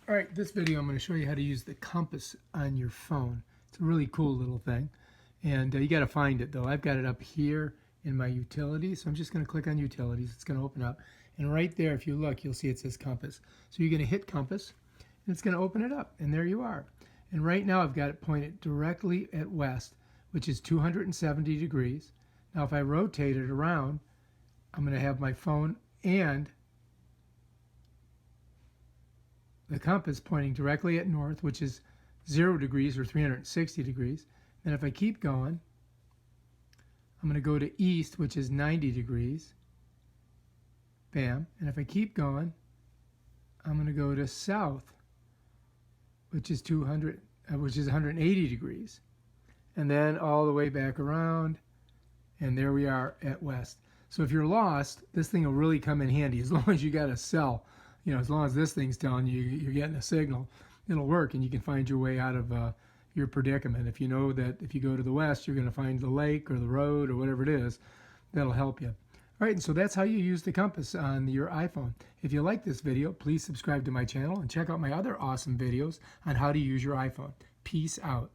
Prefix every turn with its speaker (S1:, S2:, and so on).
S1: All right, this video I'm going to show you how to use the compass on your phone. It's a really cool little thing, and you got to find it though. I've got it up here in my utilities, so I'm just going to click on utilities. It's going to open up, and right there, if you look, you'll see it says compass. So you're going to hit compass, and it's going to open it up, and there you are. And right now I've got it pointed directly at west, which is 270 degrees. Now if I rotate it around, I'm going to have my phone and the compass pointing directly at north, which is 0 degrees or 360 degrees. Then if I keep going, I'm going to go to east, which is 90 degrees. Bam. And if I keep going, I'm going to go to south, which is 180 degrees. And then all the way back around, and there we are at west. So if you're lost, this thing will really come in handy as long as you got a cell. You know, as long as this thing's telling you you're getting a signal, it'll work and you can find your way out of your predicament. If you know that if you go to the west, you're going to find the lake or the road or whatever it is, that'll help you. All right, and so that's how you use the compass on your iPhone. If you like this video, please subscribe to my channel and check out my other awesome videos on how to use your iPhone. Peace out.